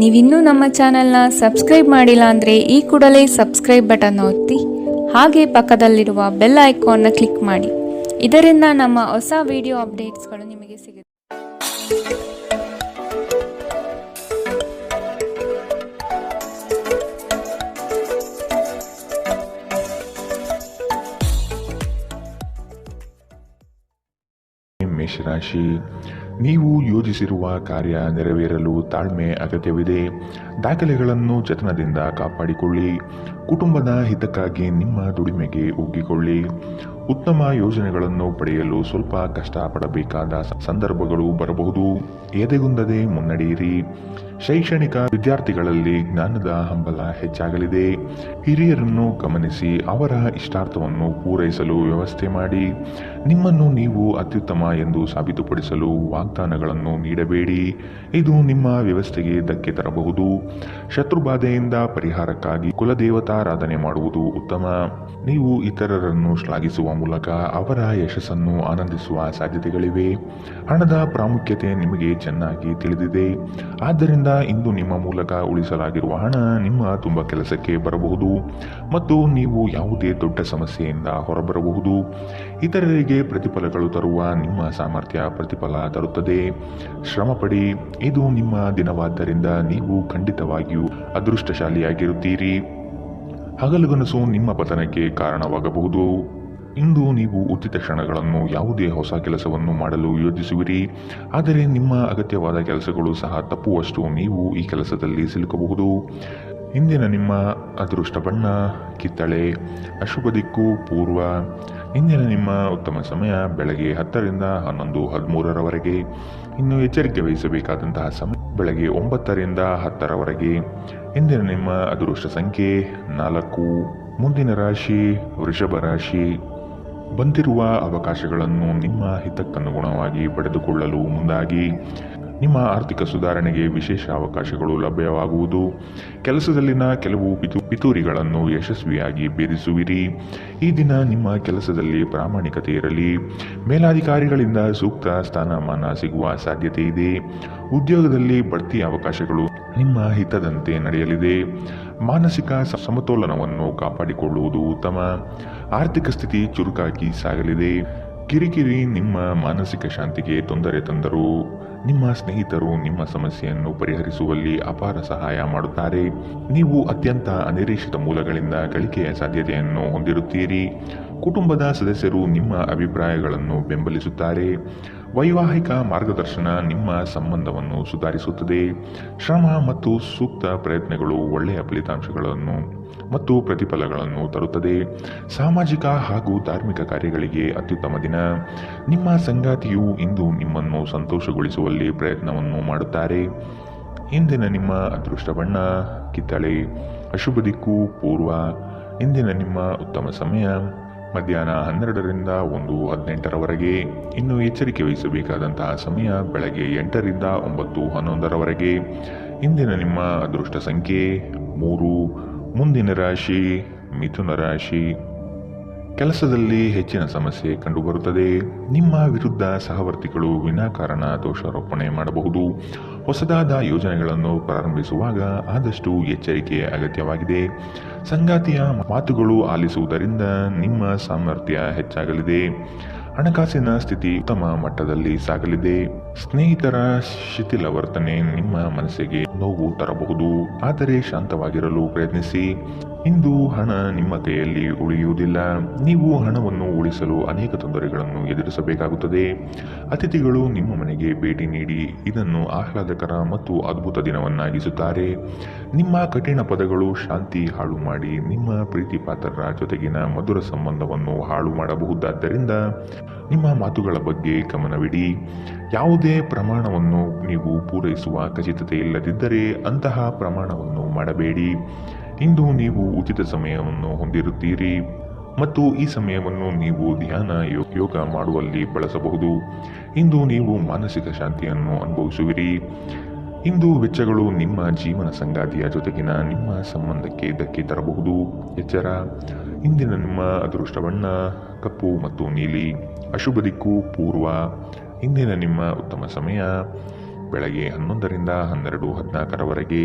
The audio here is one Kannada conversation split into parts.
ನೀವಿನ್ನೂ ನಮ್ಮ ಚಾನೆಲ್ನ ಸಬ್ಸ್ಕ್ರೈಬ್ ಮಾಡಿಲ್ಲ ಅಂದರೆ ಈ ಕೂಡಲೇ ಸಬ್ಸ್ಕ್ರೈಬ್ ಬಟನ್ ಒತ್ತಿ ಹಾಗೆ ಪಕ್ಕದಲ್ಲಿರುವ ಬೆಲ್ ಐಕಾನ್ನ ಕ್ಲಿಕ್ ಮಾಡಿ. ಇದರಿಂದ ನಮ್ಮ ಹೊಸ ವಿಡಿಯೋ ಅಪ್ಡೇಟ್ಸ್ಗಳು ನಿಮಗೆ ಸಿಗುತ್ತೆ. ಮೇಷರಾಶಿ, ನೀವು ಯೋಜಿಸಿರುವ ಕಾರ್ಯ ನೆರವೇರಲು ತಾಳ್ಮೆ ಅಗತ್ಯವಿದೆ. ದಾಖಲೆಗಳನ್ನು ಜತನದಿಂದ ಕಾಪಾಡಿಕೊಳ್ಳಿ. ಕುಟುಂಬದ ಹಿತಕ್ಕಾಗಿ ನಿಮ್ಮ ದುಡಿಮೆಗೆ ಒಗ್ಗಿಕೊಳ್ಳಿ. ಉತ್ತಮ ಯೋಜನೆಗಳನ್ನು ಪಡೆಯಲು ಸ್ವಲ್ಪ ಕಷ್ಟಪಡಬೇಕಾದ ಸಂದರ್ಭಗಳು ಬರಬಹುದು. ಎದೆಗುಂದದೆ ಮುನ್ನಡೆಯಿರಿ. ಶೈಕ್ಷಣಿಕ ವಿದ್ಯಾರ್ಥಿಗಳಲ್ಲಿ ಜ್ಞಾನದ ಹಂಬಲ ಹೆಚ್ಚಾಗಲಿದೆ. ಹಿರಿಯರನ್ನು ಗಮನಿಸಿ ಅವರ ಇಷ್ಟಾರ್ಥವನ್ನು ಪೂರೈಸಲು ವ್ಯವಸ್ಥೆ ಮಾಡಿ. ನಿಮ್ಮನ್ನು ನೀವು ಅತ್ಯುತ್ತಮ ಎಂದು ಸಾಬೀತುಪಡಿಸಲು ವಾಗ್ದಾನಗಳನ್ನು ನೀಡಬೇಡಿ. ಇದು ನಿಮ್ಮ ವ್ಯವಸ್ಥೆಗೆ ಧಕ್ಕೆ ತರಬಹುದು. ಶತ್ರುಬಾಧೆಯಿಂದ ಪರಿಹಾರಕ್ಕಾಗಿ ಕುಲದೇವತಾರಾಧನೆ ಮಾಡುವುದು ಉತ್ತಮ. ನೀವು ಇತರರನ್ನು ಶ್ಲಾಘಿಸುವ ಮೂಲಕ ಅವರ ಯಶಸ್ಸನ್ನು ಆನಂದಿಸುವ ಸಾಧ್ಯತೆಗಳಿವೆ. ಹಣದ ಪ್ರಾಮುಖ್ಯತೆ ನಿಮಗೆ ಚೆನ್ನಾಗಿ ತಿಳಿದಿದೆ. ಆದ್ದರಿಂದ ಇಂದು ನಿಮ್ಮ ಮೂಲಕ ಉಳಿಸಲಾಗಿರುವ ಹಣ ನಿಮ್ಮ ತುಂಬ ಕೆಲಸಕ್ಕೆ ಬರಬಹುದು ಮತ್ತು ನೀವು ಯಾವುದೇ ದೊಡ್ಡ ಸಮಸ್ಯೆಯಿಂದ ಹೊರಬರಬಹುದು. ಇತರರಿಗೆ ಪ್ರತಿಫಲಗಳು ತರುವ ನಿಮ್ಮ ಸಾಮರ್ಥ್ಯ ಪ್ರತಿಫಲ ತರುತ್ತದೆ. ಶ್ರಮಪಡಿ. ಇದು ನಿಮ್ಮ ದಿನವಾದ್ದರಿಂದ ನೀವು ಖಂಡಿತವಾಗಿಯೂ ಅದೃಷ್ಟಶಾಲಿಯಾಗಿರುತ್ತೀರಿ. ಹಗಲುಗನಸು ನಿಮ್ಮ ಪತನಕ್ಕೆ ಕಾರಣವಾಗಬಹುದು. ಇಂದು ನೀವು ಉಚಿತ ಕ್ಷಣಗಳನ್ನು ಯಾವುದೇ ಹೊಸ ಕೆಲಸವನ್ನು ಮಾಡಲು ಯೋಜಿಸುವಿರಿ. ಆದರೆ ನಿಮ್ಮ ಅಗತ್ಯವಾದ ಕೆಲಸಗಳು ಸಹ ತಪ್ಪುವಷ್ಟು ನೀವು ಈ ಕೆಲಸದಲ್ಲಿ ಸಿಲುಕಬಹುದು. ಇಂದಿನ ನಿಮ್ಮ ಅದೃಷ್ಟ ಬಣ್ಣ ಕಿತ್ತಳೆ. ಅಶುಭ ದಿಕ್ಕು ಪೂರ್ವ. ಇಂದಿನ ನಿಮ್ಮ ಉತ್ತಮ ಸಮಯ ಬೆಳಗ್ಗೆ 10ರಿಂದ 11:13ರವರೆಗೆ. ಇನ್ನು ಎಚ್ಚರಿಕೆ ವಹಿಸಬೇಕಾದಂತಹ ಸಮಯ ಬೆಳಗ್ಗೆ 9ರಿಂದ 10ರವರೆಗೆ. ಇಂದಿನ ನಿಮ್ಮ ಅದೃಷ್ಟ ಸಂಖ್ಯೆ 4. ಮುಂದಿನ ರಾಶಿ ವೃಷಭ ರಾಶಿ. ಬಂದಿರುವ ಅವಕಾಶಗಳನ್ನು ನಿಮ್ಮ ಹಿತಕ್ಕನುಗುಣವಾಗಿ ಪಡೆದುಕೊಳ್ಳಲು ಮುಂದಾಗಿ. ನಿಮ್ಮ ಆರ್ಥಿಕ ಸುಧಾರಣೆಗೆ ವಿಶೇಷ ಅವಕಾಶಗಳು ಲಭ್ಯವಾಗುವುದು. ಕೆಲಸದಲ್ಲಿನ ಕೆಲವು ಪಿತೂರಿಗಳನ್ನು ಯಶಸ್ವಿಯಾಗಿ ಭೇದಿಸುವಿರಿ. ಈ ದಿನ ನಿಮ್ಮ ಕೆಲಸದಲ್ಲಿ ಪ್ರಾಮಾಣಿಕತೆ ಇರಲಿ. ಮೇಲಾಧಿಕಾರಿಗಳಿಂದ ಸೂಕ್ತ ಸ್ಥಾನಮಾನ ಸಿಗುವ ಸಾಧ್ಯತೆ ಇದೆ. ಉದ್ಯೋಗದಲ್ಲಿ ಬಡ್ತಿ ಅವಕಾಶಗಳು ನಿಮ್ಮ ಹಿತದಂತೆ ನಡೆಯಲಿದೆ. ಮಾನಸಿಕ ಸಮತೋಲನವನ್ನು ಕಾಪಾಡಿಕೊಳ್ಳುವುದು ಉತ್ತಮ. ಆರ್ಥಿಕ ಸ್ಥಿತಿ ಚುರುಕಾಗಿ ಸಾಗಲಿದೆ. ಕಿರಿಕಿರಿ ನಿಮ್ಮ ಮಾನಸಿಕ ಶಾಂತಿಗೆ ತೊಂದರೆ ತಂದರೂ ನಿಮ್ಮ ಸ್ನೇಹಿತರು ನಿಮ್ಮ ಸಮಸ್ಯೆಯನ್ನು ಪರಿಹರಿಸುವಲ್ಲಿ ಅಪಾರ ಸಹಾಯ ಮಾಡುತ್ತಾರೆ. ನೀವು ಅತ್ಯಂತ ಅನಿರೀಕ್ಷಿತ ಮೂಲಗಳಿಂದ ಗಳಿಕೆಯ ಸಾಧ್ಯತೆಯನ್ನು ಹೊಂದಿರುತ್ತೀರಿ. ಕುಟುಂಬದ ಸದಸ್ಯರು ನಿಮ್ಮ ಅಭಿಪ್ರಾಯಗಳನ್ನು ಬೆಂಬಲಿಸುತ್ತಾರೆ. ವೈವಾಹಿಕ ಮಾರ್ಗದರ್ಶನ ನಿಮ್ಮ ಸಂಬಂಧವನ್ನು ಸುಧಾರಿಸುತ್ತದೆ. ಶ್ರಮ ಮತ್ತು ಸೂಕ್ತ ಪ್ರಯತ್ನಗಳು ಒಳ್ಳೆಯ ಫಲಿತಾಂಶಗಳನ್ನು ಮತ್ತು ಪ್ರತಿಫಲಗಳನ್ನು ತರುತ್ತದೆ. ಸಾಮಾಜಿಕ ಹಾಗೂ ಧಾರ್ಮಿಕ ಕಾರ್ಯಗಳಿಗೆ ಅತ್ಯುತ್ತಮ ದಿನ. ನಿಮ್ಮ ಸಂಗಾತಿಯು ಇಂದು ನಿಮ್ಮನ್ನು ಸಂತೋಷಗೊಳಿಸುವಲ್ಲಿ ಪ್ರಯತ್ನವನ್ನು ಮಾಡುತ್ತಾರೆ. ಇಂದಿನ ನಿಮ್ಮ ಅದೃಷ್ಟ ಬಣ್ಣ ಕಿತ್ತಳೆ. ಅಶುಭ ದಿಕ್ಕು ಪೂರ್ವ. ಇಂದಿನ ನಿಮ್ಮ ಉತ್ತಮ ಸಮಯ ಮಧ್ಯಾಹ್ನ 12ರಿಂದ 1:18ರವರೆಗೆ. ಇನ್ನು ಎಚ್ಚರಿಕೆ ವಹಿಸಬೇಕಾದಂತಹ ಸಮಯ ಬೆಳಗ್ಗೆ 8ರಿಂದ 9:11ರವರೆಗೆ. ಇಂದಿನ ನಿಮ್ಮ ಅದೃಷ್ಟ ಸಂಖ್ಯೆ 3. ಮುಂದಿನ ರಾಶಿ ಮಿಥುನ ರಾಶಿ. ಕೆಲಸದಲ್ಲಿ ಹೆಚ್ಚಿನ ಸಮಸ್ಯೆ ಕಂಡುಬರುತ್ತದೆ. ನಿಮ್ಮ ವಿರುದ್ಧ ಸಹವರ್ತಿಗಳು ವಿನಾಕಾರಣ ದೋಷಾರೋಪಣೆ ಮಾಡಬಹುದು. ಹೊಸದಾದ ಯೋಜನೆಗಳನ್ನು ಪ್ರಾರಂಭಿಸುವಾಗ ಆದಷ್ಟು ಎಚ್ಚರಿಕೆ ಅಗತ್ಯವಾಗಿದೆ. ಸಂಗಾತಿಯ ಮಾತುಗಳು ಆಲಿಸುವುದರಿಂದ ನಿಮ್ಮ ಸಾಮರ್ಥ್ಯ ಹೆಚ್ಚಾಗಲಿದೆ. ಹಣಕಾಸಿನ ಸ್ಥಿತಿ ಉತ್ತಮ ಮಟ್ಟದಲ್ಲಿ ಸಾಗಲಿದೆ. ಸ್ನೇಹಿತರ ಶಿಥಿಲ ವರ್ತನೆ ನಿಮ್ಮ ಮನಸ್ಸಿಗೆ ನೋವು ತರಬಹುದು. ಆದರೆ ಶಾಂತವಾಗಿರಲು ಪ್ರಯತ್ನಿಸಿ. ಇಂದು ಹಣ ನಿಮ್ಮ ಕೈಯಲ್ಲಿ ಉಳಿಯುವುದಿಲ್ಲ. ನೀವು ಹಣವನ್ನು ಉಳಿಸಲು ಅನೇಕ ತೊಂದರೆಗಳನ್ನು ಎದುರಿಸಬೇಕಾಗುತ್ತದೆ. ಅತಿಥಿಗಳು ನಿಮ್ಮ ಮನೆಗೆ ಭೇಟಿ ನೀಡಿ ಇದನ್ನು ಆಹ್ಲಾದಕರ ಮತ್ತು ಅದ್ಭುತ ದಿನವನ್ನಾಗಿಸುತ್ತಾರೆ. ನಿಮ್ಮ ಕಠಿಣ ಪದಗಳು ಶಾಂತಿ ಹಾಳು ಮಾಡಿ ನಿಮ್ಮ ಪ್ರೀತಿ ಪಾತ್ರರ ಜೊತೆಗಿನ ಮಧುರ ಸಂಬಂಧವನ್ನು ಹಾಳು ಮಾಡಬಹುದಾದ್ದರಿಂದ ನಿಮ್ಮ ಮಾತುಗಳ ಬಗ್ಗೆ ಗಮನವಿಡಿ. ಯಾವುದೇ ಪ್ರಮಾಣವನ್ನು ನೀವು ಪೂರೈಸುವ ಖಚಿತತೆ ಇಲ್ಲದಿದ್ದರೆ ಅಂತಹ ಪ್ರಮಾಣವನ್ನು ಮಾಡಬೇಡಿ. ಇಂದು ನೀವು ಉಚಿತ ಸಮಯವನ್ನು ಹೊಂದಿರುತ್ತೀರಿ ಮತ್ತು ಈ ಸಮಯವನ್ನು ನೀವು ಧ್ಯಾನ ಯೋಗ ಮಾಡುವಲ್ಲಿ ಬಳಸಬಹುದು. ಇಂದು ನೀವು ಮಾನಸಿಕ ಶಾಂತಿಯನ್ನು ಅನುಭವಿಸುವಿರಿ. ಇಂದು ವೆಚ್ಚಗಳು ನಿಮ್ಮ ಜೀವನ ಸಂಗಾತಿಯ ಜೊತೆಗಿನ ನಿಮ್ಮ ಸಂಬಂಧಕ್ಕೆ ಧಕ್ಕೆ ತರಬಹುದು. ಎಚ್ಚರ. ಇಂದಿನ ನಿಮ್ಮ ಅದೃಷ್ಟ ಬಣ್ಣ ಕಪ್ಪು ಮತ್ತು ನೀಲಿ. ಅಶುಭ ದಿಕ್ಕು ಪೂರ್ವ. ಇಂದಿನ ನಿಮ್ಮ ಉತ್ತಮ ಸಮಯ ಬೆಳಗ್ಗೆ 11ರಿಂದ 12:14ರವರೆಗೆ.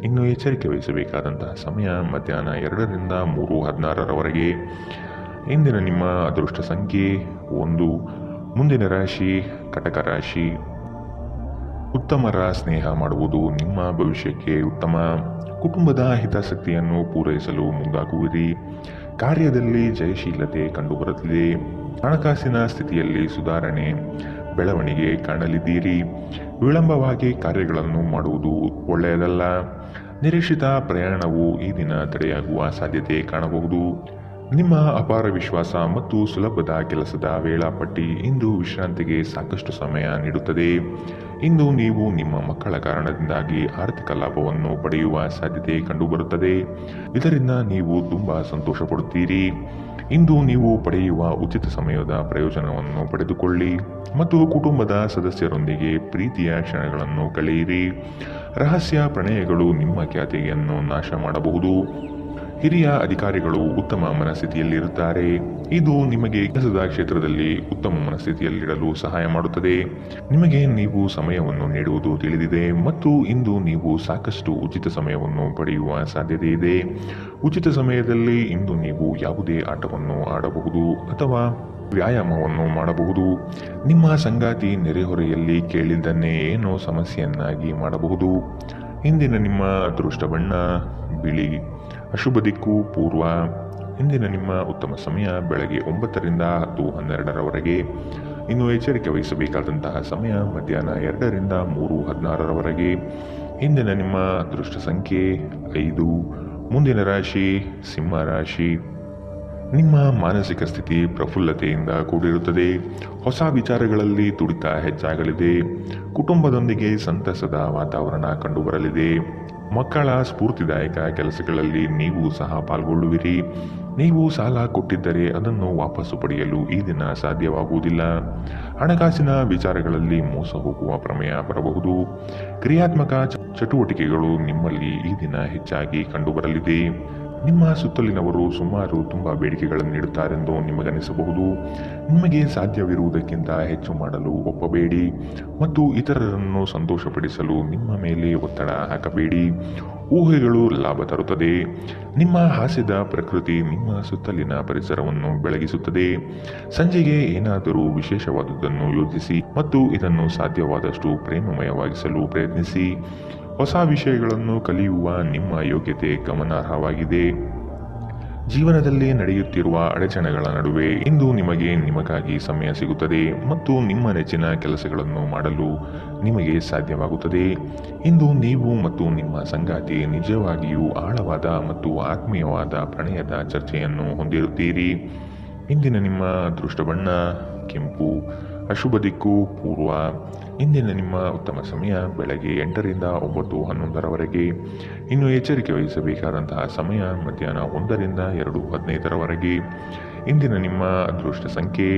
ಇನ್ನು ಎಚ್ಚರಿಕೆ ವಹಿಸಬೇಕಾದಂತಹ ಸಮಯ ಮಧ್ಯಾಹ್ನ 2ರಿಂದ 3:16ರವರೆಗೆ. ಇಂದಿನ ನಿಮ್ಮ ಅದೃಷ್ಟ ಸಂಖ್ಯೆ 1. ಮುಂದಿನ ರಾಶಿ ಕಟಕ ರಾಶಿ. ಉತ್ತಮರ ಸ್ನೇಹ ಮಾಡುವುದು ನಿಮ್ಮ ಭವಿಷ್ಯಕ್ಕೆ ಉತ್ತಮ. ಕುಟುಂಬದ ಹಿತಾಸಕ್ತಿಯನ್ನು ಪೂರೈಸಲು ಮುಂದಾಗುವಿರಿ. ಕಾರ್ಯದಲ್ಲಿ ಜಯಶೀಲತೆ ಕಂಡುಬರುತ್ತಿದೆ. ಹಣಕಾಸಿನ ಸ್ಥಿತಿಯಲ್ಲಿ ಸುಧಾರಣೆ, ಬೆಳವಣಿಗೆ ಕಾಣಲಿದ್ದೀರಿ. ವಿಳಂಬವಾಗಿ ಕಾರ್ಯಗಳನ್ನು ಮಾಡುವುದು ಒಳ್ಳೆಯದಲ್ಲ. ನಿರೀಕ್ಷಿತ ಪ್ರಯಾಣವು ಈ ದಿನ ತಡೆಯಾಗುವ ಸಾಧ್ಯತೆ ಕಾಣಬಹುದು. ನಿಮ್ಮ ಅಪಾರ ವಿಶ್ವಾಸ ಮತ್ತು ಸುಲಭದ ಕೆಲಸದ ವೇಳಾಪಟ್ಟಿ ಇಂದು ವಿಶ್ರಾಂತಿಗೆ ಸಾಕಷ್ಟು ಸಮಯ ನೀಡುತ್ತದೆ. ಇಂದು ನೀವು ನಿಮ್ಮ ಮಕ್ಕಳ ಕಾರಣದಿಂದಾಗಿ ಆರ್ಥಿಕ ಲಾಭವನ್ನು ಪಡೆಯುವ ಸಾಧ್ಯತೆ ಕಂಡುಬರುತ್ತದೆ. ಇದರಿಂದ ನೀವು ತುಂಬಾ ಸಂತೋಷ ಪಡುತ್ತೀರಿ. ಇಂದು ನೀವು ಪಡೆಯುವ ಉಚಿತ ಸಮಯದ ಪ್ರಯೋಜನವನ್ನು ಪಡೆದುಕೊಳ್ಳಿ ಮತ್ತು ಕುಟುಂಬದ ಸದಸ್ಯರೊಂದಿಗೆ ಪ್ರೀತಿಯ ಕ್ಷಣಗಳನ್ನು ಕಳೆಯಿರಿ. ರಹಸ್ಯ ಪ್ರಣಯಗಳು ನಿಮ್ಮ ಖ್ಯಾತಿಯನ್ನು ನಾಶ ಮಾಡಬಹುದು. ಹಿರಿಯ ಅಧಿಕಾರಿಗಳು ಉತ್ತಮ ಮನಸ್ಥಿತಿಯಲ್ಲಿರುತ್ತಾರೆ. ಇದು ನಿಮಗೆ ಕೆಲಸದ ಕ್ಷೇತ್ರದಲ್ಲಿ ಉತ್ತಮ ಮನಸ್ಥಿತಿಯಲ್ಲಿರಲು ಸಹಾಯ ಮಾಡುತ್ತದೆ. ನಿಮಗೆ ನೀವು ಸಮಯವನ್ನು ನೀಡುವುದು ತಿಳಿದಿದೆ ಮತ್ತು ಇಂದು ನೀವು ಸಾಕಷ್ಟು ಉಚಿತ ಸಮಯವನ್ನು ಪಡೆಯುವ ಸಾಧ್ಯತೆ ಇದೆ. ಉಚಿತ ಸಮಯದಲ್ಲಿ ಇಂದು ನೀವು ಯಾವುದೇ ಆಟವನ್ನು ಆಡಬಹುದು ಅಥವಾ ವ್ಯಾಯಾಮವನ್ನು ಮಾಡಬಹುದು. ನಿಮ್ಮ ಸಂಗಾತಿ ನೆರೆಹೊರೆಯಲ್ಲಿ ಕೇಳಿದ್ದನ್ನೇ ಏನೋ ಸಮಸ್ಯೆಯನ್ನಾಗಿ ಮಾಡಬಹುದು. ಇಂದಿನ ನಿಮ್ಮ ಅದೃಷ್ಟ ಬಣ್ಣ ಬಿಳಿ. ಅಶುಭ ದಿಕ್ಕು ಪೂರ್ವ. ಇಂದಿನ ನಿಮ್ಮ ಉತ್ತಮ ಸಮಯ ಬೆಳಗ್ಗೆ 9ರಿಂದ 10:12ರವರೆಗೆ. ಇನ್ನು ಎಚ್ಚರಿಕೆ ವಹಿಸಬೇಕಾದಂತಹ ಸಮಯ ಮಧ್ಯಾಹ್ನ 2ರಿಂದ 3:16ರವರೆಗೆ. ಇಂದಿನ ನಿಮ್ಮ ಅದೃಷ್ಟ ಸಂಖ್ಯೆ 5. ಮುಂದಿನ ರಾಶಿ ಸಿಂಹ ರಾಶಿ. ನಿಮ್ಮ ಮಾನಸಿಕ ಸ್ಥಿತಿ ಪ್ರಫುಲ್ಲತೆಯಿಂದ ಕೂಡಿರುತ್ತದೆ. ಹೊಸ ವಿಚಾರಗಳಲ್ಲಿ ತುಡಿತ ಹೆಚ್ಚಾಗಲಿದೆ. ಕುಟುಂಬದೊಂದಿಗೆ ಸಂತಸದ ವಾತಾವರಣ ಕಂಡುಬರಲಿದೆ. ಮಕ್ಕಳ ಸ್ಫೂರ್ತಿದಾಯಕ ಕೆಲಸಗಳಲ್ಲಿ ನೀವು ಸಹ ಪಾಲ್ಗೊಳ್ಳುವಿರಿ. ನೀವು ಸಾಲ ಕೊಟ್ಟಿದ್ದರೆ ಅದನ್ನು ವಾಪಸ್ಸು ಪಡೆಯಲು ಈ ದಿನ ಸಾಧ್ಯವಾಗುವುದಿಲ್ಲ. ಹಣಕಾಸಿನ ವಿಚಾರಗಳಲ್ಲಿ ಮೋಸ ಹೋಗುವ ಪ್ರಮೇಯ ಬರಬಹುದು. ಕ್ರಿಯಾತ್ಮಕ ಚಟುವಟಿಕೆಗಳು ನಿಮ್ಮಲ್ಲಿ ಈ ದಿನ ಹೆಚ್ಚಾಗಿ ಕಂಡುಬರಲಿದೆ. ನಿಮ್ಮ ಸುತ್ತಲಿನವರು ಸುಮಾರು ತುಂಬ ಬೇಡಿಕೆಗಳನ್ನು ನೀಡುತ್ತಾರೆಂದು ನಿಮಗನಿಸಬಹುದು. ನಿಮಗೆ ಸಾಧ್ಯವಿರುವುದಕ್ಕಿಂತ ಹೆಚ್ಚು ಮಾಡಲು ಒಪ್ಪಬೇಡಿ ಮತ್ತು ಇತರರನ್ನು ಸಂತೋಷಪಡಿಸಲು ನಿಮ್ಮ ಮೇಲೆ ಒತ್ತಡ ಹಾಕಬೇಡಿ. ಊಹೆಗಳು ಲಾಭ ತರುತ್ತದೆ. ನಿಮ್ಮ ಹಾಸ್ಯದ ಪ್ರಕೃತಿ ನಿಮ್ಮ ಸುತ್ತಲಿನ ಪರಿಸರವನ್ನು ಬೆಳಗಿಸುತ್ತದೆ. ಸಂಜೆಗೆ ಏನಾದರೂ ವಿಶೇಷವಾದುದನ್ನು ಯೋಚಿಸಿ ಮತ್ತು ಇದನ್ನು ಸಾಧ್ಯವಾದಷ್ಟು ಪ್ರೇಮಮಯವಾಗಿಸಲು ಪ್ರಯತ್ನಿಸಿ. ಹೊಸ ವಿಷಯಗಳನ್ನು ಕಲಿಯುವ ನಿಮ್ಮ ಯೋಗ್ಯತೆ ಗಮನಾರ್ಹವಾಗಿದೆ. ಜೀವನದಲ್ಲಿ ನಡೆಯುತ್ತಿರುವ ಅಡಚಣೆಗಳ ನಡುವೆ ಇಂದು ನಿಮಗಾಗಿ ಸಮಯ ಸಿಗುತ್ತದೆ ಮತ್ತು ನಿಮ್ಮ ನೆಚ್ಚಿನ ಕೆಲಸಗಳನ್ನು ಮಾಡಲು ನಿಮಗೆ ಸಾಧ್ಯವಾಗುತ್ತದೆ. ಇಂದು ನೀವು ಮತ್ತು ನಿಮ್ಮ ಸಂಗಾತಿ ನಿಜವಾಗಿಯೂ ಆಳವಾದ ಮತ್ತು ಆತ್ಮೀಯವಾದ ಪ್ರಣಯದ ಚರ್ಚೆಯನ್ನು ಹೊಂದಿರುತ್ತೀರಿ. ಇಂದಿನ ನಿಮ್ಮ ಅದೃಷ್ಟ ಬಣ್ಣ ಕೆಂಪು. ಅಶುಭ ದಿಕ್ಕು ಪೂರ್ವ. ಇಂದಿನ ನಿಮ್ಮ ಉತ್ತಮ ಸಮಯ ಬೆಳಗ್ಗೆ 8ರಿಂದ 9:11ರವರೆಗೆ. ಇನ್ನು ಎಚ್ಚರಿಕೆ ವಹಿಸಬೇಕಾದಂತಹ ಸಮಯ ಮಧ್ಯಾಹ್ನ 1ರಿಂದ 2:15ರವರೆಗೆ. ಇಂದಿನ ನಿಮ್ಮ ಅದೃಷ್ಟ ಸಂಖ್ಯೆ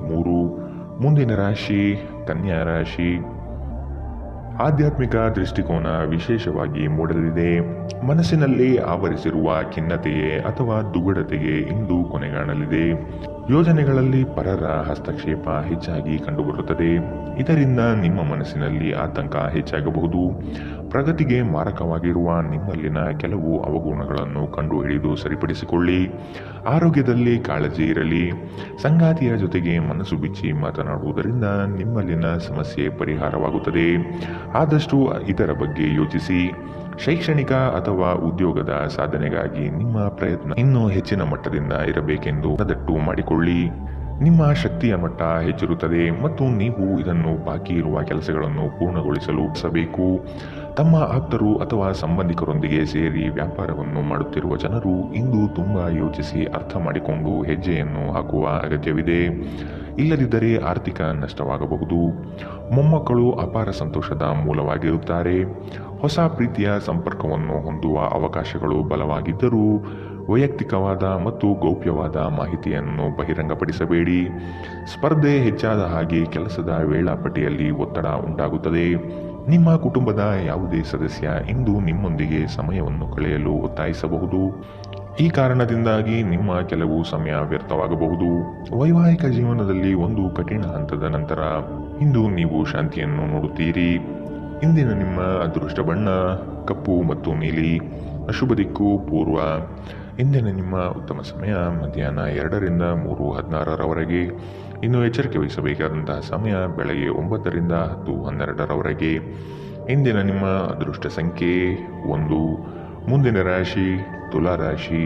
3. ಮುಂದಿನ ರಾಶಿ ಕನ್ಯಾ ರಾಶಿ. ಆಧ್ಯಾತ್ಮಿಕ ದೃಷ್ಟಿಕೋನ ವಿಶೇಷವಾಗಿ ಮೂಡಲಿದೆ. ಮನಸ್ಸಿನಲ್ಲಿ ಆವರಿಸಿರುವ ಖಿನ್ನತೆಯೇ ಅಥವಾ ದುಗುಡತೆಗೆ ಇಂದು ಕೊನೆಗಾಣಲಿದೆ. ಯೋಜನೆಗಳಲ್ಲಿ ಪರರ ಹಸ್ತಕ್ಷೇಪ ಹೆಚ್ಚಾಗಿ ಕಂಡುಬರುತ್ತದೆ. ಇದರಿಂದ ನಿಮ್ಮ ಮನಸ್ಸಿನಲ್ಲಿ ಆತಂಕ ಹೆಚ್ಚಾಗಬಹುದು. ಪ್ರಗತಿಗೆ ಮಾರಕವಾಗಿರುವ ನಿಮ್ಮಲ್ಲಿನ ಕೆಲವು ಅವಗುಣಗಳನ್ನು ಕಂಡುಹಿಡಿದು ಸರಿಪಡಿಸಿಕೊಳ್ಳಿ. ಆರೋಗ್ಯದಲ್ಲಿ ಕಾಳಜಿ ಇರಲಿ. ಸಂಗಾತಿಯ ಜೊತೆಗೆ ಮನಸ್ಸು ಬಿಚ್ಚಿ ಮಾತನಾಡುವುದರಿಂದ ನಿಮ್ಮಲ್ಲಿನ ಸಮಸ್ಯೆ ಪರಿಹಾರವಾಗುತ್ತದೆ. ಆದಷ್ಟು ಇದರ ಬಗ್ಗೆ ಯೋಚಿಸಿ. ಶೈಕ್ಷಣಿಕ ಅಥವಾ ಉದ್ಯೋಗದ ಸಾಧನೆಗಾಗಿ ನಿಮ್ಮ ಪ್ರಯತ್ನ ಇನ್ನೂ ಹೆಚ್ಚಿನ ಮಟ್ಟದಿಂದ ಇರಬೇಕೆಂದು ಮನದಟ್ಟು ಮಾಡಿಕೊಳ್ಳಿ. ನಿಮ್ಮ ಶಕ್ತಿಯ ಮಟ್ಟ ಹೆಚ್ಚಿರುತ್ತದೆ ಮತ್ತು ನೀವು ಇದನ್ನು ಬಾಕಿ ಇರುವ ಕೆಲಸಗಳನ್ನು ಪೂರ್ಣಗೊಳಿಸಲು ಸಬೇಕು. ತಮ್ಮ ಆಪ್ತರು ಅಥವಾ ಸಂಬಂಧಿಕರೊಂದಿಗೆ ಸೇರಿ ವ್ಯಾಪಾರವನ್ನು ಮಾಡುತ್ತಿರುವ ಜನರು ಇಂದು ತುಂಬಾ ಯೋಚಿಸಿ ಅರ್ಥ ಮಾಡಿಕೊಂಡು ಹೆಜ್ಜೆಯನ್ನು ಹಾಕುವ ಅಗತ್ಯವಿದೆ. ಇಲ್ಲದಿದ್ದರೆ ಆರ್ಥಿಕ ನಷ್ಟವಾಗಬಹುದು. ಮೊಮ್ಮಕ್ಕಳು ಅಪಾರ ಸಂತೋಷದ ಮೂಲವಾಗಿರುತ್ತಾರೆ. ಹೊಸ ಪ್ರೀತಿಯ ಸಂಪರ್ಕವನ್ನು ಹೊಂದುವ ಅವಕಾಶಗಳು ಬಲವಾಗಿದ್ದರೂ ವೈಯಕ್ತಿಕವಾದ ಮತ್ತು ಗೌಪ್ಯವಾದ ಮಾಹಿತಿಯನ್ನು ಬಹಿರಂಗಪಡಿಸಬೇಡಿ. ಸ್ಪರ್ಧೆ ಹೆಚ್ಚಾದ ಹಾಗೆ ಕೆಲಸದ ವೇಳಾಪಟ್ಟಿಯಲ್ಲಿ ಒತ್ತಡ ಉಂಟಾಗುತ್ತದೆ. ನಿಮ್ಮ ಕುಟುಂಬದ ಯಾವುದೇ ಸದಸ್ಯ ಇಂದು ನಿಮ್ಮೊಂದಿಗೆ ಸಮಯವನ್ನು ಕಳೆಯಲು ಒತ್ತಾಯಿಸಬಹುದು. ಈ ಕಾರಣದಿಂದಾಗಿ ನಿಮ್ಮ ಕೆಲವು ಸಮಯ ವ್ಯರ್ಥವಾಗಬಹುದು. ವೈವಾಹಿಕ ಜೀವನದಲ್ಲಿ ಒಂದು ಕಠಿಣ ಹಂತದ ನಂತರ ಇಂದು ನೀವು ಶಾಂತಿಯನ್ನು ನೋಡುತ್ತೀರಿ. ಇಂದಿನ ನಿಮ್ಮ ಅದೃಷ್ಟ ಬಣ್ಣ ಕಪ್ಪು ಮತ್ತು ನೀಲಿ. ಅಶುಭ ದಿಕ್ಕು ಪೂರ್ವ. ಇಂದಿನ ನಿಮ್ಮ ಉತ್ತಮ ಸಮಯ ಮಧ್ಯಾಹ್ನ 2ರಿಂದ 3:16ರವರೆಗೆ. ಇನ್ನು ಎಚ್ಚರಿಕೆ ವಹಿಸಬೇಕಾದಂತಹ ಸಮಯ ಬೆಳಗ್ಗೆ 9ರಿಂದ 10:12ರವರೆಗೆ. ಇಂದಿನ ನಿಮ್ಮ ಅದೃಷ್ಟ ಸಂಖ್ಯೆ 1. ಮುಂದಿನ ರಾಶಿ ತುಲಾ ರಾಶಿ.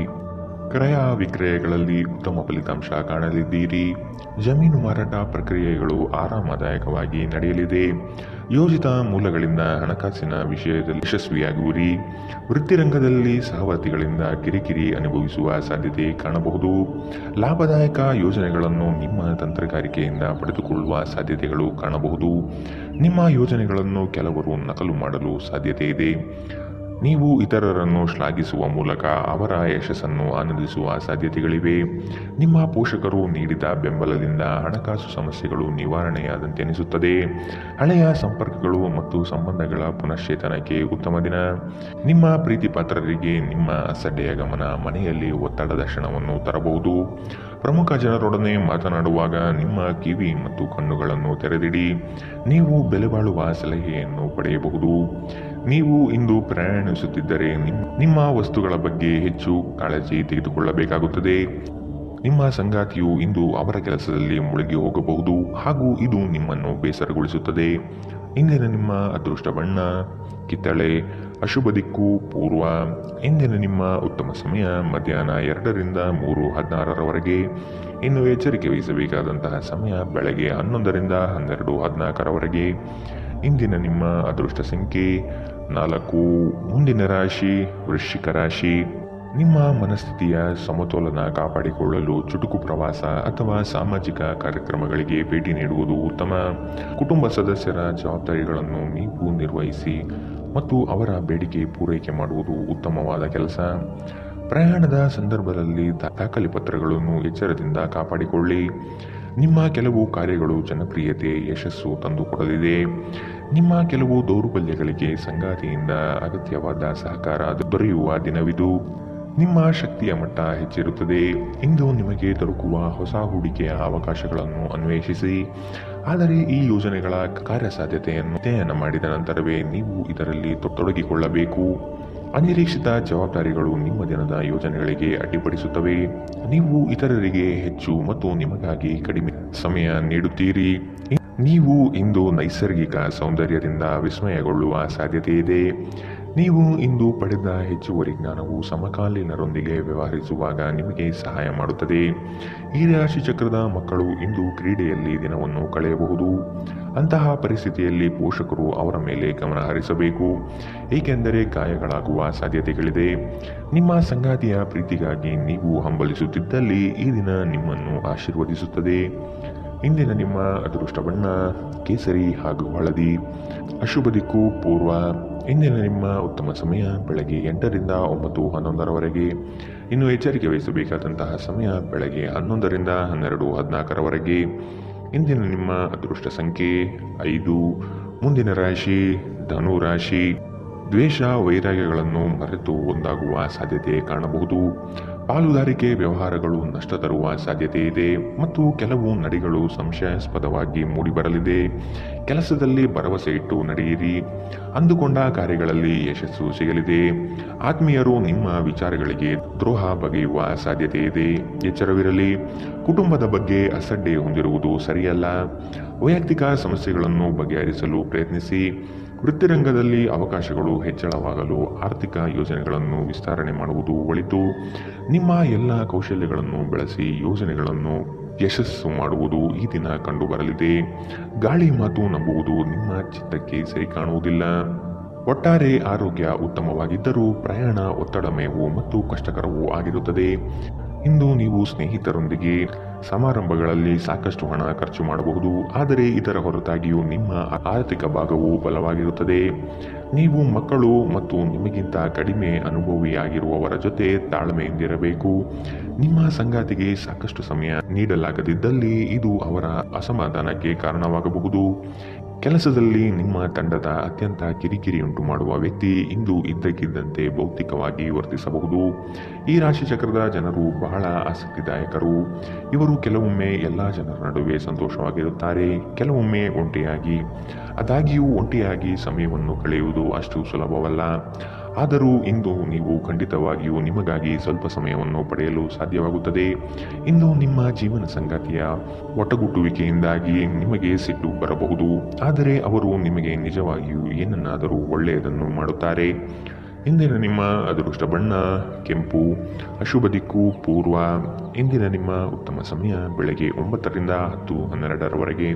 ಕ್ರಯ ವಿಕ್ರಯಗಳಲ್ಲಿ ಉತ್ತಮ ಫಲಿತಾಂಶ ಕಾಣಲಿದ್ದೀರಿ. ಜಮೀನು ಮಾರಾಟ ಪ್ರಕ್ರಿಯೆಗಳು ಆರಾಮದಾಯಕವಾಗಿ ನಡೆಯಲಿದೆ. ಯೋಜಿತ ಮೂಲಗಳಿಂದ ಹಣಕಾಸಿನ ವಿಷಯದಲ್ಲಿ ಯಶಸ್ವಿಯಾಗುವಿರಿ. ವೃತ್ತಿರಂಗದಲ್ಲಿ ಸಹವರ್ತಿಗಳಿಂದ ಕಿರಿಕಿರಿ ಅನುಭವಿಸುವ ಸಾಧ್ಯತೆ ಕಾಣಬಹುದು. ಲಾಭದಾಯಕ ಯೋಜನೆಗಳನ್ನು ನಿಮ್ಮ ತಂತ್ರಗಾರಿಕೆಯಿಂದ ಪಡೆದುಕೊಳ್ಳುವ ಸಾಧ್ಯತೆಗಳು ಕಾಣಬಹುದು. ನಿಮ್ಮ ಯೋಜನೆಗಳನ್ನು ಕೆಲವರು ನಕಲು ಮಾಡಲು ಸಾಧ್ಯತೆ ಇದೆ. ನೀವು ಇತರರನ್ನು ಶ್ಲಾಘಿಸುವ ಮೂಲಕ ಅವರ ಯಶಸ್ಸನ್ನು ಆನಂದಿಸುವ ಸಾಧ್ಯತೆಗಳಿವೆ. ನಿಮ್ಮ ಪೋಷಕರು ನೀಡಿದ ಬೆಂಬಲದಿಂದ ಹಣಕಾಸು ಸಮಸ್ಯೆಗಳು ನಿವಾರಣೆಯಾದಂತೆ ಅನಿಸುತ್ತದೆ. ಹಳೆಯ ಸಂಪರ್ಕಗಳು ಮತ್ತು ಸಂಬಂಧಗಳ ಪುನಶ್ಚೇತನಕ್ಕೆ ಉತ್ತಮ ದಿನ. ನಿಮ್ಮ ಪ್ರೀತಿ ಪಾತ್ರರಿಗೆ ನಿಮ್ಮ ಅಸಡ್ಡೆಯ ಗಮನ ಮನೆಯಲ್ಲಿ ಒತ್ತಡದ ಕ್ಷಣವನ್ನು ತರಬಹುದು. ಪ್ರಮುಖ ಜನರೊಡನೆ ಮಾತನಾಡುವಾಗ ನಿಮ್ಮ ಕಿವಿ ಮತ್ತು ಕಣ್ಣುಗಳನ್ನು ತೆರೆದಿಡಿ. ನೀವು ಬೆಲೆಬಾಳುವ ಸಲಹೆಯನ್ನು ಪಡೆಯಬಹುದು. ನೀವು ಇಂದು ಪ್ರಯಾಣಿಸುತ್ತಿದ್ದರೆ ನಿಮ್ಮ ವಸ್ತುಗಳ ಬಗ್ಗೆ ಹೆಚ್ಚು ಕಾಳಜಿ ತೆಗೆದುಕೊಳ್ಳಬೇಕಾಗುತ್ತದೆ. ನಿಮ್ಮ ಸಂಗಾತಿಯು ಇಂದು ಅವರ ಕೆಲಸದಲ್ಲಿ ಮುಳುಗಿ ಹೋಗಬಹುದು ಹಾಗೂ ಇದು ನಿಮ್ಮನ್ನು ಬೇಸರಗೊಳಿಸುತ್ತದೆ. ಇಂದಿನ ನಿಮ್ಮ ಅದೃಷ್ಟ ಬಣ್ಣ ಕಿತ್ತಳೆ. ಅಶುಭ ದಿಕ್ಕು ಪೂರ್ವ. ಇಂದಿನ ನಿಮ್ಮ ಉತ್ತಮ ಸಮಯ ಮಧ್ಯಾಹ್ನ 2ರಿಂದ 3:16ರವರೆಗೆ. ಇನ್ನು ಎಚ್ಚರಿಕೆ ವಹಿಸಬೇಕಾದಂತಹ ಸಮಯ ಬೆಳಗ್ಗೆ 11ರಿಂದ 12:14ರವರೆಗೆ. ಇಂದಿನ ನಿಮ್ಮ ಅದೃಷ್ಟ ಸಂಖ್ಯೆ 4. ಮುಂದಿನ ರಾಶಿ ವೃಶ್ಚಿಕ ರಾಶಿ. ನಿಮ್ಮ ಮನಸ್ಥಿತಿಯ ಸಮತೋಲನ ಕಾಪಾಡಿಕೊಳ್ಳಲು ಚುಟುಕು ಪ್ರವಾಸ ಅಥವಾ ಸಾಮಾಜಿಕ ಕಾರ್ಯಕ್ರಮಗಳಿಗೆ ಭೇಟಿ ನೀಡುವುದು ಉತ್ತಮ. ಕುಟುಂಬ ಸದಸ್ಯರ ಜವಾಬ್ದಾರಿಗಳನ್ನು ನೀವು ನಿರ್ವಹಿಸಿ ಮತ್ತು ಅವರ ಬೇಡಿಕೆ ಪೂರೈಕೆ ಮಾಡುವುದು ಉತ್ತಮವಾದ ಕೆಲಸ. ಪ್ರಯಾಣದ ಸಂದರ್ಭದಲ್ಲಿ ದಾಖಲೆ ಪತ್ರಗಳನ್ನು ಎಚ್ಚರದಿಂದ ಕಾಪಾಡಿಕೊಳ್ಳಿ. ನಿಮ್ಮ ಕೆಲವು ಕಾರ್ಯಗಳು ಜನಪ್ರಿಯತೆ ಯಶಸ್ಸು ತಂದುಕೊಡಲಿದೆ. ನಿಮ್ಮ ಕೆಲವು ದೌರ್ಬಲ್ಯಗಳಿಗೆ ಸಂಗಾತಿಯಿಂದ ಅಗತ್ಯವಾದ ಸಹಕಾರ ದೊರೆಯುವ ದಿನವಿದು. ನಿಮ್ಮ ಶಕ್ತಿಯ ಮಟ್ಟ ಹೆಚ್ಚಿರುತ್ತದೆ. ಇಂದು ನಿಮಗೆ ದೊರಕುವ ಹೊಸ ಹೂಡಿಕೆಯ ಅವಕಾಶಗಳನ್ನು ಅನ್ವೇಷಿಸಿ. ಆದರೆ ಈ ಯೋಜನೆಗಳ ಕಾರ್ಯಸಾಧ್ಯತೆಯನ್ನು ಅಧ್ಯಯನ ಮಾಡಿದ ನಂತರವೇ ನೀವು ಇದರಲ್ಲಿ ತೊಡಗಿಕೊಳ್ಳಬೇಕು. ಅನಿರೀಕ್ಷಿತ ಜವಾಬ್ದಾರಿಗಳು ನಿಮ್ಮ ದಿನದ ಯೋಜನೆಗಳಿಗೆ ಅಡ್ಡಿಪಡಿಸುತ್ತವೆ. ನೀವು ಇತರರಿಗೆ ಹೆಚ್ಚು ಮತ್ತು ನಿಮಗಾಗಿ ಕಡಿಮೆ ಸಮಯ ನೀಡುತ್ತೀರಿ. ನೀವು ಇಂದು ನೈಸರ್ಗಿಕ ಸೌಂದರ್ಯದಿಂದ ವಿಸ್ಮಯಗೊಳ್ಳುವ ಸಾಧ್ಯತೆ ಇದೆ. ನೀವು ಇಂದು ಪಡೆದ ಹೆಚ್ಚುವರಿ ಜ್ಞಾನವು ಸಮಕಾಲೀನರೊಂದಿಗೆ ವ್ಯವಹರಿಸುವಾಗ ನಿಮಗೆ ಸಹಾಯ ಮಾಡುತ್ತದೆ. ಈ ರಾಶಿ ಚಕ್ರದ ಮಕ್ಕಳು ಇಂದು ಕ್ರೀಡೆಯಲ್ಲಿ ದಿನವನ್ನು ಕಳೆಯಬಹುದು. ಅಂತಹ ಪರಿಸ್ಥಿತಿಯಲ್ಲಿ ಪೋಷಕರು ಅವರ ಮೇಲೆ ಗಮನ ಹರಿಸಬೇಕು, ಏಕೆಂದರೆ ಗಾಯಗಳಾಗುವ ಸಾಧ್ಯತೆಗಳಿದೆ. ನಿಮ್ಮ ಸಂಗಾತಿಯ ಪ್ರೀತಿಗಾಗಿ ನೀವು ಹಂಬಲಿಸುತ್ತಿದ್ದಲ್ಲಿ ಈ ದಿನ ನಿಮ್ಮನ್ನು ಆಶೀರ್ವದಿಸುತ್ತದೆ. ಇಂದಿನ ನಿಮ್ಮ ಅದೃಷ್ಟ ಬಣ್ಣ ಕೇಸರಿ ಹಾಗೂ ಹಳದಿ. ಅಶುಭ ದಿಕ್ಕು ಪೂರ್ವ. ಇಂದಿನ ನಿಮ್ಮ ಉತ್ತಮ ಸಮಯ ಬೆಳಗ್ಗೆ 8ರಿಂದ 9:11ರವರೆಗೆ. ಇನ್ನು ಎಚ್ಚರಿಕೆ ವಹಿಸಬೇಕಾದಂತಹ ಸಮಯ ಬೆಳಗ್ಗೆ 11ರಿಂದ 12:14ರವರೆಗೆ. ಇಂದಿನ ನಿಮ್ಮ ಅದೃಷ್ಟ ಸಂಖ್ಯೆ 5. ಮುಂದಿನ ರಾಶಿ ಧನು ರಾಶಿ. ದ್ವೇಷ ವೈರಾಗ್ಯಗಳನ್ನು ಮರೆತು ಒಂದಾಗುವ ಸಾಧ್ಯತೆ ಕಾಣಬಹುದು. ಪಾಲುದಾರಿಕೆ ವ್ಯವಹಾರಗಳು ನಷ್ಟ ತರುವ ಸಾಧ್ಯತೆ ಇದೆ ಮತ್ತು ಕೆಲವು ನಡೆಗಳು ಸಂಶಯಾಸ್ಪದವಾಗಿ ಮೂಡಿಬರಲಿದೆ. ಕೆಲಸದಲ್ಲಿ ಭರವಸೆ ಇಟ್ಟು ನಡೆಯಿರಿ. ಅಂದುಕೊಂಡ ಕಾರ್ಯಗಳಲ್ಲಿ ಯಶಸ್ಸು ಸಿಗಲಿದೆ. ಆತ್ಮೀಯರು ನಿಮ್ಮ ವಿಚಾರಗಳಿಗೆ ದ್ರೋಹ ಬಗೆಯುವ ಸಾಧ್ಯತೆ ಇದೆ. ಎಚ್ಚರವಿರಲಿ. ಕುಟುಂಬದ ಬಗ್ಗೆ ಅಸಡ್ಡೆ ಹೊಂದಿರುವುದು ಸರಿಯಲ್ಲ. ವೈಯಕ್ತಿಕ ಸಮಸ್ಯೆಗಳನ್ನು ಬಗೆಹರಿಸಲು ಪ್ರಯತ್ನಿಸಿ. ವೃತ್ತಿರಂಗದಲ್ಲಿ ಅವಕಾಶಗಳು ಹೆಚ್ಚಳವಾಗಲು ಆರ್ಥಿಕ ಯೋಜನೆಗಳನ್ನು ವಿಸ್ತರಣೆ ಮಾಡುವುದು ಒಳಿತು. ನಿಮ್ಮ ಎಲ್ಲ ಕೌಶಲ್ಯಗಳನ್ನು ಬಳಸಿ ಯೋಜನೆಗಳನ್ನು ಯಶಸ್ಸು ಮಾಡುವುದು ಈ ದಿನ ಕಂಡುಬರಲಿದೆ. ಗಾಳಿ ಮಾತು ನಂಬುವುದು ನಿಮ್ಮ ಚಿತ್ತಕ್ಕೆ ಸರಿ ಕಾಣುವುದಿಲ್ಲ. ಒಟ್ಟಾರೆ ಆರೋಗ್ಯ ಉತ್ತಮವಾಗಿದ್ದರೂ ಪ್ರಯಾಣ ಒತ್ತಡಮಯವು ಮತ್ತು ಕಷ್ಟಕರವೂ ಆಗಿರುತ್ತದೆ. ಇಂದು ನೀವು ಸ್ನೇಹಿತರೊಂದಿಗೆ ಸಮಾರಂಭಗಳಲ್ಲಿ ಸಾಕಷ್ಟು ಹಣ ಖರ್ಚು ಮಾಡಬಹುದು, ಆದರೆ ಇದರ ಹೊರತಾಗಿಯೂ ನಿಮ್ಮ ಆರ್ಥಿಕ ಭಾಗವು ಬಲವಾಗಿರುತ್ತದೆ. ನೀವು ಮಕ್ಕಳು ಮತ್ತು ನಿಮಗಿಂತ ಕಡಿಮೆ ಅನುಭವಿಯಾಗಿರುವವರ ಜೊತೆ ತಾಳ್ಮೆಯಿಂದಿರಬೇಕು. ನಿಮ್ಮ ಸಂಗಾತಿಗೆ ಸಾಕಷ್ಟು ಸಮಯ ನೀಡಲಾಗದಿದ್ದಲ್ಲಿ ಇದು ಅವರ ಅಸಮಾಧಾನಕ್ಕೆ ಕಾರಣವಾಗಬಹುದು. ಕೆಲಸದಲ್ಲಿ ನಿಮ್ಮ ತಂಡದ ಅತ್ಯಂತ ಕಿರಿಕಿರಿಯುಂಟು ಮಾಡುವ ವ್ಯಕ್ತಿ ಇಂದು ಇದ್ದಕ್ಕಿದ್ದಂತೆ ಭೌತಿಕವಾಗಿ ವರ್ತಿಸಬಹುದು. ಈ ರಾಶಿಚಕ್ರದ ಜನರು ಬಹಳ ಆಸಕ್ತಿದಾಯಕರು. ಇವರು ಕೆಲವೊಮ್ಮೆ ಎಲ್ಲ ಜನರ ನಡುವೆ ಸಂತೋಷವಾಗಿರುತ್ತಾರೆ, ಕೆಲವೊಮ್ಮೆ ಒಂಟಿಯಾಗಿ. ಆದಾಗ್ಯೂ ಒಂಟಿಯಾಗಿ ಸಮಯವನ್ನು ಕಳೆಯುವುದು ಅಷ್ಟು ಸುಲಭವಲ್ಲ. ಆದರೂ ಇಂದು ನೀವು ಖಂಡಿತವಾಗಿಯೂ ನಿಮಗಾಗಿ ಸ್ವಲ್ಪ ಸಮಯವನ್ನು ಪಡೆಯಲು ಸಾಧ್ಯವಾಗುತ್ತದೆ. ಇಂದು ನಿಮ್ಮ ಜೀವನ ಸಂಗಾತಿಯ ಒಟ್ಟುಗೂಡುವಿಕೆಯಿಂದಾಗಿ ನಿಮಗೆ ಸಿಟ್ಟು ಬರಬಹುದು, ಆದರೆ ಅವರು ನಿಮಗೆ ನಿಜವಾಗಿಯೂ ಏನನ್ನಾದರೂ ಒಳ್ಳೆಯದನ್ನು ಮಾಡುತ್ತಾರೆ. ಇಂದಿನ ನಿಮ್ಮ ಅದೃಷ್ಟ ಬಣ್ಣ ಕೆಂಪು, ಅಶುಭ ದಿಕ್ಕು ಪೂರ್ವ. ಇಂದಿನ ನಿಮ್ಮ ಉತ್ತಮ ಸಮಯ ಬೆಳಗ್ಗೆ 9 ರಿಂದ 10:12ರವರೆಗೆ.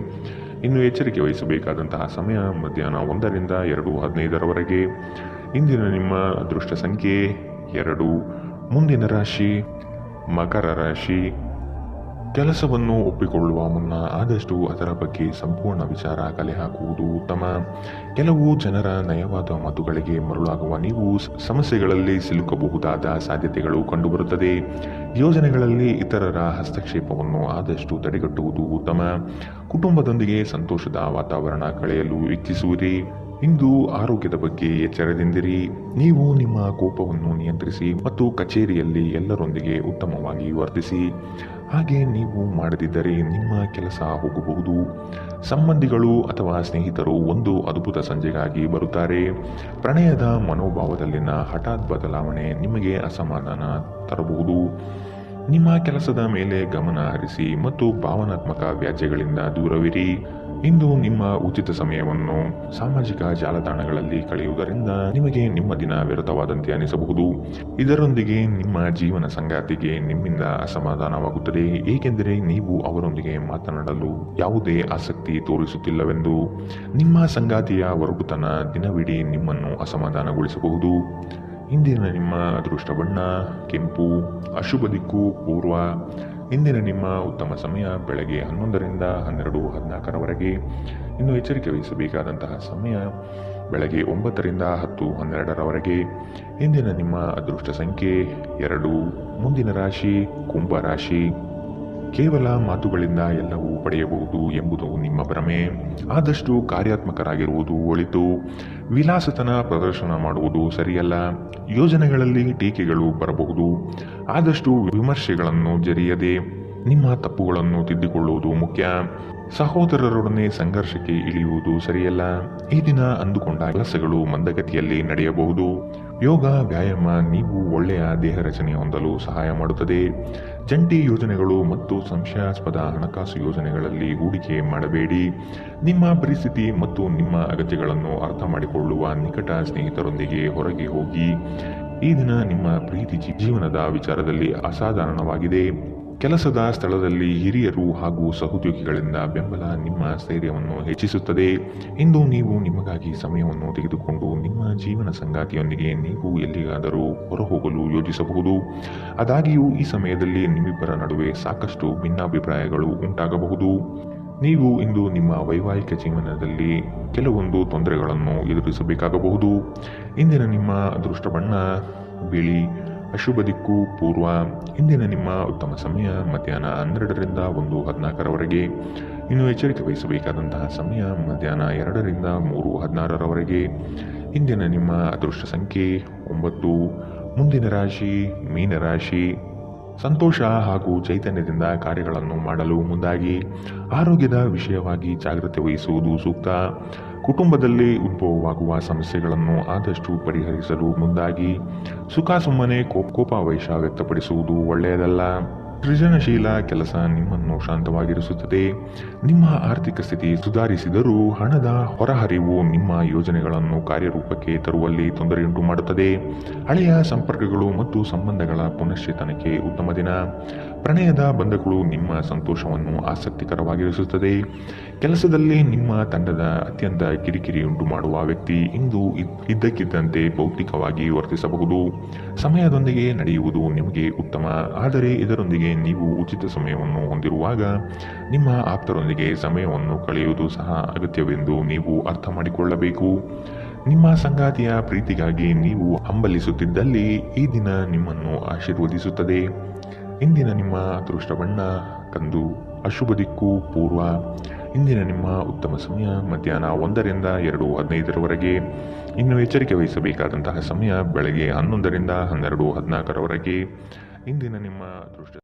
ಇನ್ನು ಎಚ್ಚರಿಕೆ ವಹಿಸಬೇಕಾದಂತಹ ಸಮಯ ಮಧ್ಯಾಹ್ನ 1 ರಿಂದ 2:15ರವರೆಗೆ. ಇಂದಿನ ನಿಮ್ಮ ಅದೃಷ್ಟ ಸಂಖ್ಯೆ 2. ಮುಂದಿನ ರಾಶಿ ಮಕರ ರಾಶಿ. ಕೆಲಸವನ್ನು ಒಪ್ಪಿಕೊಳ್ಳುವ ಮುನ್ನ ಆದಷ್ಟು ಅದರ ಬಗ್ಗೆ ಸಂಪೂರ್ಣ ವಿಚಾರ ಕಲೆ ಹಾಕುವುದು ಉತ್ತಮ. ಕೆಲವು ಜನರ ನಯವಾದ ಮಾತುಗಳಿಗೆ ಮರುಳಾಗುವ ನೀವು ಸಮಸ್ಯೆಗಳಲ್ಲಿ ಸಿಲುಕಬಹುದಾದ ಸಾಧ್ಯತೆಗಳು ಕಂಡುಬರುತ್ತದೆ. ಯೋಜನೆಗಳಲ್ಲಿ ಇತರರ ಹಸ್ತಕ್ಷೇಪವನ್ನು ಆದಷ್ಟು ತಡೆಗಟ್ಟುವುದು ಉತ್ತಮ. ಕುಟುಂಬದೊಂದಿಗೆ ಸಂತೋಷದ ವಾತಾವರಣ ಕಳೆಯಲು ಇಚ್ಛಿಸುವಿರಿ. ಇಂದು ಆರೋಗ್ಯದ ಬಗ್ಗೆ ಎಚ್ಚರದಿಂದಿರಿ. ನೀವು ನಿಮ್ಮ ಕೋಪವನ್ನು ನಿಯಂತ್ರಿಸಿ ಮತ್ತು ಕಚೇರಿಯಲ್ಲಿ ಎಲ್ಲರೊಂದಿಗೆ ಉತ್ತಮವಾಗಿ ವರ್ತಿಸಿ. ಹಾಗೆ ನೀವು ಮಾಡದಿದ್ದರೆ ನಿಮ್ಮ ಕೆಲಸ ಹೋಗಬಹುದು. ಸಂಬಂಧಿಗಳು ಅಥವಾ ಸ್ನೇಹಿತರು ಒಂದು ಅದ್ಭುತ ಸಂಜೆಗಾಗಿ ಬರುತ್ತಾರೆ. ಪ್ರಣಯದ ಮನೋಭಾವದಲ್ಲಿನ ಹಠಾತ್ ಬದಲಾವಣೆ ನಿಮಗೆ ಅಸಮಾಧಾನ ತರಬಹುದು. ನಿಮ್ಮ ಕೆಲಸದ ಮೇಲೆ ಗಮನ ಹರಿಸಿ ಮತ್ತು ಭಾವನಾತ್ಮಕ ವ್ಯಾಜ್ಯಗಳಿಂದ ದೂರವಿರಿ. ಇಂದು ನಿಮ್ಮ ಉಚಿತ ಸಮಯವನ್ನು ಸಾಮಾಜಿಕ ಜಾಲತಾಣಗಳಲ್ಲಿ ಕಳೆಯುವುದರಿಂದ ನಿಮಗೆ ನಿಮ್ಮ ದಿನ ವ್ಯರ್ಥವಾದಂತೆ ಅನಿಸಬಹುದು. ಇದರೊಂದಿಗೆ ನಿಮ್ಮ ಜೀವನ ಸಂಗಾತಿಗೆ ನಿಮ್ಮಿಂದ ಅಸಮಾಧಾನವಾಗುತ್ತದೆ, ಏಕೆಂದರೆ ನೀವು ಅವರೊಂದಿಗೆ ಮಾತನಾಡಲು ಯಾವುದೇ ಆಸಕ್ತಿ ತೋರಿಸುತ್ತಿಲ್ಲವೆಂದು. ನಿಮ್ಮ ಸಂಗಾತಿಯ ಒರಟುತನ ದಿನವಿಡೀ ನಿಮ್ಮನ್ನು ಅಸಮಾಧಾನಗೊಳಿಸಬಹುದು. ಇಂದಿನ ನಿಮ್ಮ ಅದೃಷ್ಟ ಬಣ್ಣ ಕೆಂಪು, ಅಶುಭ ದಿಕ್ಕು ಪೂರ್ವ. ಇಂದಿನ ನಿಮ್ಮ ಉತ್ತಮ ಸಮಯ ಬೆಳಗ್ಗೆ 11 ರಿಂದ 12:14ರವರೆಗೆ. ಇನ್ನು ಎಚ್ಚರಿಕೆ ವಹಿಸಬೇಕಾದಂತಹ ಸಮಯ ಬೆಳಗ್ಗೆ 9 ರಿಂದ 10:12ರವರೆಗೆ. ಇಂದಿನ ನಿಮ್ಮ ಅದೃಷ್ಟ ಸಂಖ್ಯೆ 2. ಮುಂದಿನ ರಾಶಿ ಕುಂಭ ರಾಶಿ. ಕೇವಲ ಮಾತುಗಳಿಂದ ಎಲ್ಲವೂ ಪಡೆಯಬಹುದು ಎಂಬುದು ನಿಮ್ಮ ಭ್ರಮೆ. ಆದಷ್ಟು ಕಾರ್ಯಾತ್ಮಕರಾಗಿರುವುದು ಒಳಿತು. ವಿಲಾಸತನ ಪ್ರದರ್ಶನ ಮಾಡುವುದು ಸರಿಯಲ್ಲ. ಯೋಜನೆಗಳಲ್ಲಿ ಟೀಕೆಗಳು ಬರಬಹುದು. ಆದಷ್ಟು ವಿಮರ್ಶೆಗಳನ್ನು ಜರಿಯದೆ ನಿಮ್ಮ ತಪ್ಪುಗಳನ್ನು ತಿದ್ದಿಕೊಳ್ಳುವುದು ಮುಖ್ಯ. ಸಹೋದರರೊಡನೆ ಸಂಘರ್ಷಕ್ಕೆ ಇಳಿಯುವುದು ಸರಿಯಲ್ಲ. ಈ ದಿನ ಅಂದುಕೊಂಡ ಕೆಲಸಗಳು ಮಂದಗತಿಯಲ್ಲಿ ನಡೆಯಬಹುದು. ಯೋಗ ವ್ಯಾಯಾಮ ನೀವು ಒಳ್ಳೆಯ ದೇಹ ರಚನೆ ಹೊಂದಲು ಸಹಾಯ ಮಾಡುತ್ತದೆ. ಜಂಟಿ ಯೋಜನೆಗಳು ಮತ್ತು ಸಂಶಯಾಸ್ಪದ ಹಣಕಾಸು ಯೋಜನೆಗಳಲ್ಲಿ ಹೂಡಿಕೆ ಮಾಡಬೇಡಿ. ನಿಮ್ಮ ಪರಿಸ್ಥಿತಿ ಮತ್ತು ನಿಮ್ಮ ಅಗತ್ಯಗಳನ್ನು ಅರ್ಥ ಮಾಡಿಕೊಳ್ಳುವ ನಿಕಟ ಸ್ನೇಹಿತರೊಂದಿಗೆ ಹೊರಗೆ ಹೋಗಿ. ಈ ದಿನ ನಿಮ್ಮ ಪ್ರೀತಿ ಜೀವನದ ವಿಚಾರದಲ್ಲಿ ಅಸಾಧಾರಣವಾಗಿದೆ. ಕೆಲಸದ ಸ್ಥಳದಲ್ಲಿ ಹಿರಿಯರು ಹಾಗೂ ಸಹೋದ್ಯೋಗಿಗಳಿಂದ ಬೆಂಬಲ ನಿಮ್ಮ ಸ್ಥೈರ್ಯವನ್ನು ಹೆಚ್ಚಿಸುತ್ತದೆ. ಇಂದು ನೀವು ನಿಮಗಾಗಿ ಸಮಯವನ್ನು ತೆಗೆದುಕೊಂಡು ನಿಮ್ಮ ಜೀವನ ಸಂಗಾತಿಯೊಂದಿಗೆ ನೀವು ಎಲ್ಲಿಗಾದರೂ ಹೊರಹೋಗಲು ಯೋಜಿಸಬಹುದು. ಆದಾಗ್ಯೂ ಈ ಸಮಯದಲ್ಲಿ ನಿಮ್ಮಿಬ್ಬರ ನಡುವೆ ಸಾಕಷ್ಟು ಭಿನ್ನಾಭಿಪ್ರಾಯಗಳು ಉಂಟಾಗಬಹುದು. ನೀವು ಇಂದು ನಿಮ್ಮ ವೈವಾಹಿಕ ಜೀವನದಲ್ಲಿ ಕೆಲವೊಂದು ತೊಂದರೆಗಳನ್ನು ಎದುರಿಸಬೇಕಾಗಬಹುದು. ಇಂದಿನ ನಿಮ್ಮ ಅದೃಷ್ಟ ಬಣ್ಣ ಬಿಳಿ, ಅಶುಭ ದಿಕ್ಕು ಪೂರ್ವ. ಇಂದಿನ ನಿಮ್ಮ ಉತ್ತಮ ಸಮಯ ಮಧ್ಯಾಹ್ನ 12 ರಿಂದ 1:14ರವರೆಗೆ. ಇನ್ನು ಎಚ್ಚರಿಕೆ ವಹಿಸಬೇಕಾದಂತಹ ಸಮಯ ಮಧ್ಯಾಹ್ನ 2 ರಿಂದ 3:16ರವರೆಗೆ. ಇಂದಿನ ನಿಮ್ಮ ಅದೃಷ್ಟ ಸಂಖ್ಯೆ 9. ಮುಂದಿನ ರಾಶಿ ಮೀನರಾಶಿ. ಸಂತೋಷ ಹಾಗೂ ಚೈತನ್ಯದಿಂದ ಕಾರ್ಯಗಳನ್ನು ಮಾಡಲು ಮುಂದಾಗಿ. ಆರೋಗ್ಯದ ವಿಷಯವಾಗಿ ಜಾಗ್ರತೆ ವಹಿಸುವುದು ಸೂಕ್ತ. ಕುಟುಂಬದಲ್ಲಿ ಉದ್ಭವವಾಗುವ ಸಮಸ್ಯೆಗಳನ್ನು ಆದಷ್ಟು ಪರಿಹರಿಸಲು ಮುಂದಾಗಿ. ಸುಖ ಸುಮ್ಮನೆ ಕೋಪಾವೇಶ ವ್ಯಕ್ತಪಡಿಸುವುದು ಒಳ್ಳೆಯದಲ್ಲ. ಸೃಜನಶೀಲ ಕೆಲಸ ನಿಮ್ಮನ್ನು ಶಾಂತವಾಗಿರಿಸುತ್ತದೆ. ನಿಮ್ಮ ಆರ್ಥಿಕ ಸ್ಥಿತಿ ಸುಧಾರಿಸಿದರೂ ಹಣದ ಹೊರಹರಿವು ನಿಮ್ಮ ಯೋಜನೆಗಳನ್ನು ಕಾರ್ಯರೂಪಕ್ಕೆ ತರುವಲ್ಲಿ ತೊಂದರೆಯುಂಟು ಮಾಡುತ್ತದೆ. ಹಳೆಯ ಸಂಪರ್ಕಗಳು ಮತ್ತು ಸಂಬಂಧಗಳ ಪುನಶ್ಚೇತನಕ್ಕೆ ಉತ್ತಮ ದಿನ. ಪ್ರಣಯದ ಬಂಧಗಳು ನಿಮ್ಮ ಸಂತೋಷವನ್ನು ಆಸಕ್ತಿಕರವಾಗಿರಿಸುತ್ತದೆ. ಕೆಲಸದಲ್ಲಿ ನಿಮ್ಮ ತಂಡದ ಅತ್ಯಂತ ಕಿರಿಕಿರಿಯುಂಟು ಮಾಡುವ ವ್ಯಕ್ತಿ ಇಂದು ಇದ್ದಕ್ಕಿದ್ದಂತೆ ಭೌತಿಕವಾಗಿ ವರ್ತಿಸಬಹುದು. ಸಮಯದೊಂದಿಗೆ ನಡೆಯುವುದು ನಿಮಗೆ ಉತ್ತಮ, ಆದರೆ ಇದರೊಂದಿಗೆ ನೀವು ಉಚಿತ ಸಮಯವನ್ನು ಹೊಂದಿರುವಾಗ ನಿಮ್ಮ ಆಪ್ತರೊಂದಿಗೆ ಸಮಯವನ್ನು ಕಳೆಯುವುದು ಸಹ ಅಗತ್ಯವೆಂದು ನೀವು ಅರ್ಥ ಮಾಡಿಕೊಳ್ಳಬೇಕು. ನಿಮ್ಮ ಸಂಗಾತಿಯ ಪ್ರೀತಿಗಾಗಿ ನೀವು ಹಂಬಲಿಸುತ್ತಿದ್ದಲ್ಲಿ ಈ ದಿನ ನಿಮ್ಮನ್ನು ಆಶೀರ್ವದಿಸುತ್ತದೆ. ಇಂದಿನ ನಿಮ್ಮ ಅದೃಷ್ಟ ಬಣ್ಣ ಕಂದು, ಅಶುಭ ದಿಕ್ಕು ಪೂರ್ವ. ಇಂದಿನ ನಿಮ್ಮ ಉತ್ತಮ ಸಮಯ ಮಧ್ಯಾಹ್ನ 1ರಿಂದ 2:15ರವರೆಗೆ. ಇನ್ನು ಎಚ್ಚರಿಕೆ ವಹಿಸಬೇಕಾದಂತಹ ಸಮಯ ಬೆಳಗ್ಗೆ 11ರಿಂದ 12:14ರವರೆಗೆ. ಇಂದಿನ ನಿಮ್ಮ ಅದೃಷ್ಟ